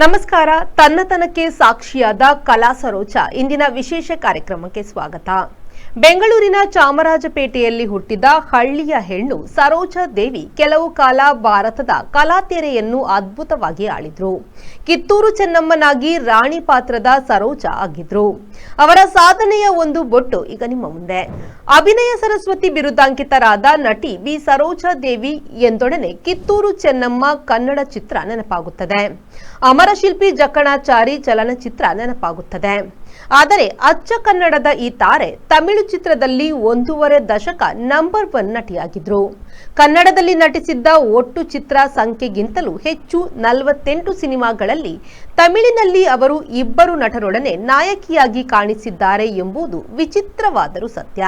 ನಮಸ್ಕಾರ. ತನ್ನತನಕ್ಕೆ ಸಾಕ್ಷಿಯಾದ ಕಲಾ ಸರೋಜ ಇಂದಿನ ವಿಶೇಷ ಕಾರ್ಯಕ್ರಮಕ್ಕೆ ಸ್ವಾಗತ. ಬೆಂಗಳೂರಿನ ಚಾಮರಾಜಪೇಟೆಯಲ್ಲಿ ಹುಟ್ಟಿದ ಹಳ್ಳಿಯ ಹೆಣ್ಣು ಸರೋಜಾ ದೇವಿ ಕೆಲವು ಕಾಲ ಭಾರತದ ಕಲಾತೆರೆಯನ್ನು ಅದ್ಭುತವಾಗಿ ಆಳಿದ್ರು. ಕಿತ್ತೂರು ಚೆನ್ನಮ್ಮನಾಗಿ ರಾಣಿ ಪಾತ್ರದ ಸರೋಜಾ ಆಗಿದ್ರು. ಅವರ ಸಾಧನೆಯ ಒಂದು ಬೊಟ್ಟು ಈಗ ನಿಮ್ಮ ಮುಂದೆ. ಅಭಿನಯ ಸರಸ್ವತಿ ಬಿರುದಾಂಕಿತರಾದ ನಟಿ ಬಿ ಸರೋಜಾ ದೇವಿ ಎಂದೊಡನೆ ಕಿತ್ತೂರು ಚೆನ್ನಮ್ಮ ಕನ್ನಡ ಚಿತ್ರ ನೆನಪಾಗುತ್ತದೆ. ಅಮರಶಿಲ್ಪಿ ಜಕಣಾಚಾರಿ ಚಲನಚಿತ್ರ ನೆನಪಾಗುತ್ತದೆ. ಆದರೆ ಅಚ್ಚ ಕನ್ನಡದ ಈ ತಾರೆ ತಮಿಳು ಚಿತ್ರದಲ್ಲಿ 1.5 ದಶಕ ನಂಬರ್ 1 ನಟಿಯಾಗಿದ್ರು. ಕನ್ನಡದಲ್ಲಿ ನಟಿಸಿದ್ದ ಒಟ್ಟು ಚಿತ್ರ ಸಂಖ್ಯೆಗಿಂತಲೂ ಹೆಚ್ಚು 48 ಸಿನಿಮಾಗಳಲ್ಲಿ ತಮಿಳಿನಲ್ಲಿ ಅವರು 2 ನಟರೊಡನೆ ನಾಯಕಿಯಾಗಿ ಕಾಣಿಸಿದ್ದಾರೆ ಎಂಬುದು ವಿಚಿತ್ರವಾದರೂ ಸತ್ಯ.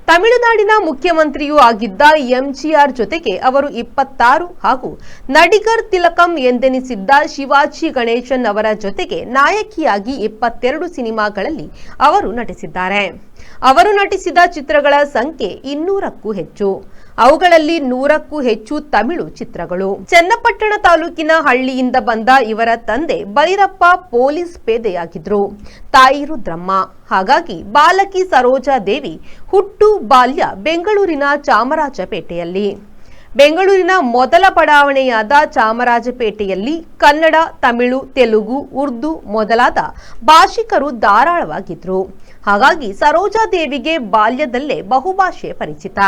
ತಮಿಳುನಾಡಿನ ಮುಖ್ಯಮಂತ್ರಿಯೂ ಆಗಿದ್ದ ಎಂಜಿಆರ್ ಜೊತೆಗೆ ಅವರು 26 ಹಾಗೂ ನಡಿಗರ್ ತಿಲಕಂ ಎಂದೆನಿಸಿದ್ದ ಶಿವಾಜಿ ಗಣೇಶನ್ ಅವರ ಜೊತೆಗೆ ನಾಯಕಿಯಾಗಿ 22 ಸಿನಿಮಾಗಳಲ್ಲಿ ಅವರು ನಟಿಸಿದ್ದಾರೆ. ಅವರು ನಟಿಸಿದ ಚಿತ್ರಗಳ ಸಂಖ್ಯೆ 200ಕ್ಕೂ ಹೆಚ್ಚು. ಅವುಗಳಲ್ಲಿ 100ಕ್ಕೂ ಹೆಚ್ಚು ತಮಿಳು ಚಿತ್ರಗಳು. ಚನ್ನಪಟ್ಟಣ ತಾಲೂಕಿನ ಹಳ್ಳಿಯಿಂದ ಬಂದ ಇವರ ತಂದೆ ಬೈರಪ್ಪ ಪೊಲೀಸ್ ಪೇದೆಯಾಗಿದ್ರು. ತಾಯಿ ರುದ್ರಮ್ಮ. ಹಾಗಾಗಿ ಬಾಲಕಿ ಸರೋಜಾ ದೇವಿ ಹುಟ್ಟು ಬಾಲ್ಯ ಬೆಂಗಳೂರಿನ ಚಾಮರಾಜಪೇಟೆಯಲ್ಲಿ. ಬೆಂಗಳೂರಿನ ಮೊದಲ ಬಡಾವಣೆಯಾದ ಚಾಮರಾಜಪೇಟೆಯಲ್ಲಿ ಕನ್ನಡ, ತಮಿಳು, ತೆಲುಗು, ಉರ್ದು ಮೊದಲಾದ ಭಾಷಿಕರು ಧಾರಾಳವಾಗಿದ್ರು. ಹಾಗಾಗಿ ಸರೋಜಾ ದೇವಿಗೆ ಬಾಲ್ಯದಲ್ಲೇ ಬಹುಭಾಷೆ ಪರಿಚಿತ.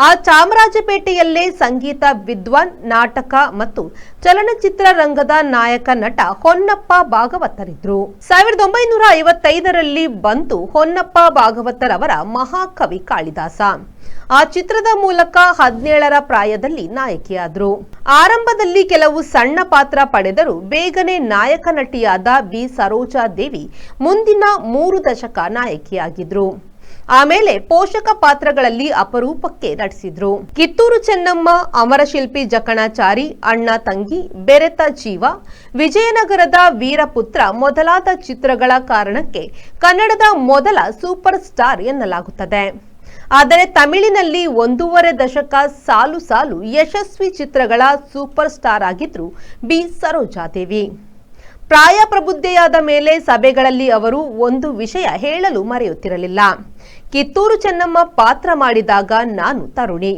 ಆ ಚಾಮರಾಜಪೇಟೆಯಲ್ಲೇ ಸಂಗೀತ ವಿದ್ವಾನ್, ನಾಟಕ ಮತ್ತು ಚಲನಚಿತ್ರ ರಂಗದ ನಾಯಕ ನಟ ಹೊನ್ನಪ್ಪ ಭಾಗವತರಿದ್ರು. 1955ರಲ್ಲಿ ಬಂತು ಹೊನ್ನಪ್ಪ ಭಾಗವತರವರ ಮಹಾಕವಿ ಕಾಳಿದಾಸ. ಆ ಚಿತ್ರದ ಮೂಲಕ 17ರ ಪ್ರಾಯದಲ್ಲಿ ನಾಯಕಿಯಾದ್ರು. ಆರಂಭದಲ್ಲಿ ಕೆಲವು ಸಣ್ಣ ಪಾತ್ರ ಪಡೆದರೂ ಬೇಗನೆ ನಾಯಕ ನಟಿಯಾದ ಬಿ ಸರೋಜಾ ದೇವಿ ಮುಂದಿನ 3 ದಶಕ ನಾಯಕಿಯಾಗಿದ್ರು. ಆಮೇಲೆ ಪೋಷಕ ಪಾತ್ರಗಳಲ್ಲಿ ಅಪರೂಪಕ್ಕೆ ನಟಿಸಿದ್ರು. ಕಿತ್ತೂರು ಚೆನ್ನಮ್ಮ, ಅಮರಶಿಲ್ಪಿ ಜಕಣಾಚಾರಿ, ಅಣ್ಣ ತಂಗಿ, ಬೆರೆತ ಜೀವ, ವಿಜಯನಗರದ ವೀರಪುತ್ರ ಮೊದಲಾದ ಚಿತ್ರಗಳ ಕಾರಣಕ್ಕೆ ಕನ್ನಡದ ಮೊದಲ ಸೂಪರ್ ಸ್ಟಾರ್ ಎನ್ನಲಾಗುತ್ತದೆ. ಆದರೆ ತಮಿಳಿನಲ್ಲಿ 1.5 ದಶಕ ಸಾಲು ಸಾಲು ಯಶಸ್ವಿ ಚಿತ್ರಗಳ ಸೂಪರ್ ಸ್ಟಾರ್ ಆಗಿದ್ರು ಬಿ ಸರೋಜಾದೇವಿ. ಪ್ರಾಯ ಪ್ರಬುದ್ಧೆಯಾದ ಮೇಲೆ ಸಭೆಗಳಲ್ಲಿ ಅವರು ಒಂದು ವಿಷಯ ಹೇಳಲು ಮರೆಯುತ್ತಿರಲಿಲ್ಲ. ಕಿತ್ತೂರು ಚೆನ್ನಮ್ಮ ಪಾತ್ರ ಮಾಡಿದಾಗ ನಾನು ತರುಣಿ,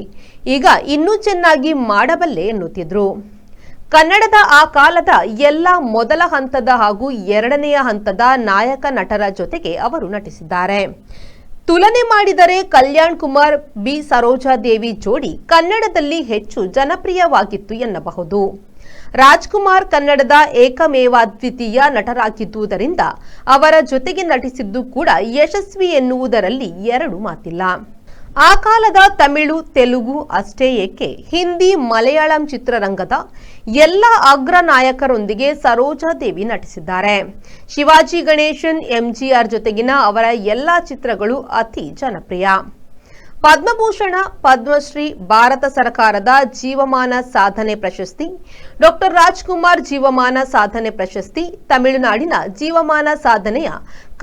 ಈಗ ಇನ್ನೂ ಚೆನ್ನಾಗಿ ಮಾಡಬಲ್ಲೆ ಎನ್ನುತ್ತಿದ್ರು. ಕನ್ನಡದ ಆ ಕಾಲದ ಎಲ್ಲ ಮೊದಲ ಹಂತದ ಹಾಗೂ 2ನೆಯ ಹಂತದ ನಾಯಕ ನಟರ ಜೊತೆಗೆ ಅವರು ನಟಿಸಿದ್ದಾರೆ. ತುಲನೆ ಮಾಡಿದರೆ ಕಲ್ಯಾಣ್ ಕುಮಾರ್ ಬಿ ಸರೋಜಾದೇವಿ ಜೋಡಿ ಕನ್ನಡದಲ್ಲಿ ಹೆಚ್ಚು ಜನಪ್ರಿಯವಾಗಿತ್ತು ಎನ್ನಬಹುದು. ರಾಜ್ಕುಮಾರ್ ಕನ್ನಡದ ಏಕಮೇವಾದ್ವಿತೀಯ ನಟರಾಗಿದ್ದುದರಿಂದ ಅವರ ಜೊತೆಗೆ ನಟಿಸಿದ್ದು ಕೂಡ ಯಶಸ್ವಿ ಎನ್ನುವುದರಲ್ಲಿ 2 ಮಾತಿಲ್ಲ. ಆ ಕಾಲದ ತಮಿಳು, ತೆಲುಗು ಅಷ್ಟೇ ಏಕೆ ಹಿಂದಿ, ಮಲಯಾಳಂ ಚಿತ್ರರಂಗದ ಎಲ್ಲ ಅಗ್ರ ನಾಯಕರೊಂದಿಗೆ ಸರೋಜಾದೇವಿ ನಟಿಸಿದ್ದಾರೆ. ಶಿವಾಜಿ ಗಣೇಶನ್, ಎಂಜಿಆರ್ ಜೊತೆಗಿನ ಅವರ ಎಲ್ಲ ಚಿತ್ರಗಳು ಅತಿ ಜನಪ್ರಿಯ. ಪದ್ಮಭೂಷಣ, ಪದ್ಮಶ್ರೀ, ಭಾರತ ಸರ್ಕಾರದ ಜೀವಮಾನ ಸಾಧನೆ ಪ್ರಶಸ್ತಿ, ಡಾಕ್ಟರ್ ರಾಜ್ಕುಮಾರ್ ಜೀವಮಾನ ಸಾಧನೆ ಪ್ರಶಸ್ತಿ, ತಮಿಳುನಾಡಿನ ಜೀವಮಾನ ಸಾಧನೆಯ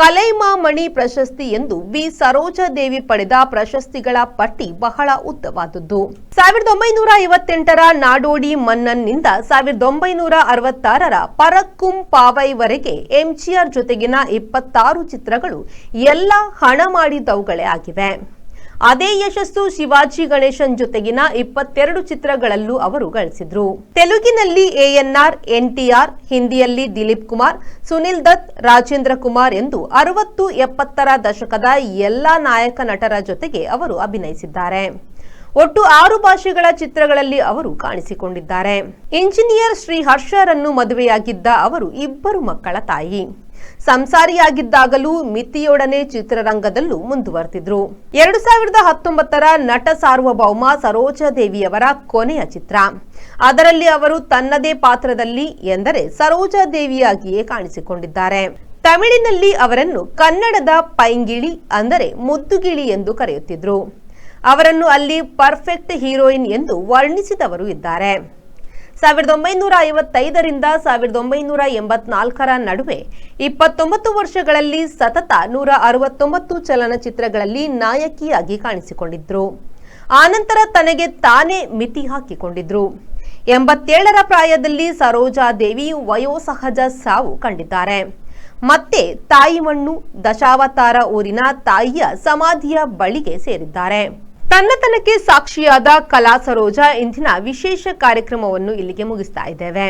ಕಲೈಮಾಮಣಿ ಪ್ರಶಸ್ತಿ ಎಂದು ಬಿ ಸರೋಜಾದೇವಿ ಪಡೆದ ಪ್ರಶಸ್ತಿಗಳ ಪಟ್ಟಿ ಬಹಳ ಉದ್ದವಾದದ್ದು. 1958ರ ನಾಡೋಡಿ ಮನ್ನನ್ನಿಂದ 1966ರ ಪರಕ್ಕುಂ ಪಾವೈವರೆಗೆ ಎಂಜಿಆರ್ ಜೊತೆಗಿನ 26 ಚಿತ್ರಗಳು ಎಲ್ಲ ಹಣ ಮಾಡಿದವುಗಳೇ ಆಗಿವೆ. ಅದೇ ಯಶಸ್ಸು ಶಿವಾಜಿ ಗಣೇಶನ್ ಜೊತೆಗಿನ 22 ಚಿತ್ರಗಳಲ್ಲೂ ಅವರು ಗಳಿಸಿದ್ರು. ತೆಲುಗಿನಲ್ಲಿ ಎಎನ್ಆರ್, ಎನ್ಟಿಆರ್, ಹಿಂದಿಯಲ್ಲಿ ದಿಲೀಪ್ ಕುಮಾರ್, ಸುನಿಲ್ ದತ್, ರಾಜೇಂದ್ರ ಕುಮಾರ್ ಎಂದು 60, 70ರ ದಶಕದ ಎಲ್ಲಾ ನಾಯಕ ನಟರ ಜೊತೆಗೆ ಅವರು ಅಭಿನಯಿಸಿದ್ದಾರೆ. ಒಟ್ಟು 6 ಭಾಷೆಗಳ ಚಿತ್ರಗಳಲ್ಲಿ ಅವರು ಕಾಣಿಸಿಕೊಂಡಿದ್ದಾರೆ. ಇಂಜಿನಿಯರ್ ಶ್ರೀ ಹರ್ಷರನ್ನು ಮದುವೆಯಾಗಿದ್ದ ಅವರು 2 ಮಕ್ಕಳ ತಾಯಿ. ಸಂಸಾರಿಯಾಗಿದ್ದಾಗಲೂ ಮಿತಿಯೊಡನೆ ಚಿತ್ರರಂಗದಲ್ಲೂ ಮುಂದುವರೆದಿದ್ರು. 2019ರ ನಟ ಸಾರ್ವಭೌಮ ಸರೋಜಾದೇವಿಯವರ ಕೊನೆಯ ಚಿತ್ರ. ಅದರಲ್ಲಿ ಅವರು ತನ್ನದೇ ಪಾತ್ರದಲ್ಲಿ ಎಂದರೆ ಸರೋಜಾದೇವಿಯಾಗಿಯೇ ಕಾಣಿಸಿಕೊಂಡಿದ್ದಾರೆ. ತಮಿಳಿನಲ್ಲಿ ಅವರನ್ನು ಕನ್ನಡದ ಪೈಂಗಿಳಿ ಅಂದರೆ ಮುದ್ದುಗಿಳಿ ಎಂದು ಕರೆಯುತ್ತಿದ್ರು. ಅವರನ್ನು ಅಲ್ಲಿ ಪರ್ಫೆಕ್ಟ್ ಹೀರೋಯಿನ್ ಎಂದು ವರ್ಣಿಸಿದವರು ಇದ್ದಾರೆ. 1955ರಿಂದ 1984ರ ನಡುವೆ 29 ವರ್ಷಗಳಲ್ಲಿ ಸತತ 169 ಚಲನಚಿತ್ರಗಳಲ್ಲಿ ನಾಯಕಿಯಾಗಿ ಕಾಣಿಸಿಕೊಂಡಿದ್ರು. ಆನಂತರ ತನಗೆ ತಾನೇ ಮಿತಿ ಹಾಕಿಕೊಂಡಿದ್ರು. 87ರ ಪ್ರಾಯದಲ್ಲಿ ಸರೋಜಾದೇವಿಯು ವಯೋಸಹಜ ಸಾವು ಕಂಡಿದ್ದಾರೆ. ಮತ್ತೆ ತಾಯಿ ಮಣ್ಣು ದಶಾವತಾರ ಊರಿನ ತಾಯಿಯ ಸಮಾಧಿಯ ಬಳಿಗೆ ಸೇರಿದ್ದಾರೆ. ತನ್ನತನಕ್ಕೆ ಸಾಕ್ಷಿಯಾದ ಕಲಾ ಸರೋಜಾ ಇಂದಿನ ವಿಶೇಷ ಕಾರ್ಯಕ್ರಮವನ್ನು ಇಲ್ಲಿಗೆ ಮುಗಿಸ್ತಾ ಇದ್ದೇವೆ.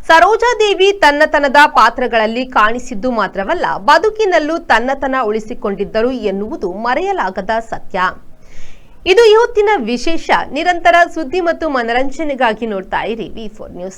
ಸರೋಜಾದೇವಿ ತನ್ನತನದ ಪಾತ್ರಗಳಲ್ಲಿ ಕಾಣಿಸಿದ್ದು ಮಾತ್ರವಲ್ಲ, ಬದುಕಿನಲ್ಲೂ ತನ್ನತನ ಉಳಿಸಿಕೊಂಡಿದ್ದರು ಎನ್ನುವುದು ಮರೆಯಲಾಗದ ಸತ್ಯ. ಇದು ಇವತ್ತಿನ ವಿಶೇಷ. ನಿರಂತರ ಸುದ್ದಿ ಮತ್ತು ಮನರಂಜನೆಗಾಗಿ ನೋಡ್ತಾ ಇರಿ V4 ನ್ಯೂಸ್.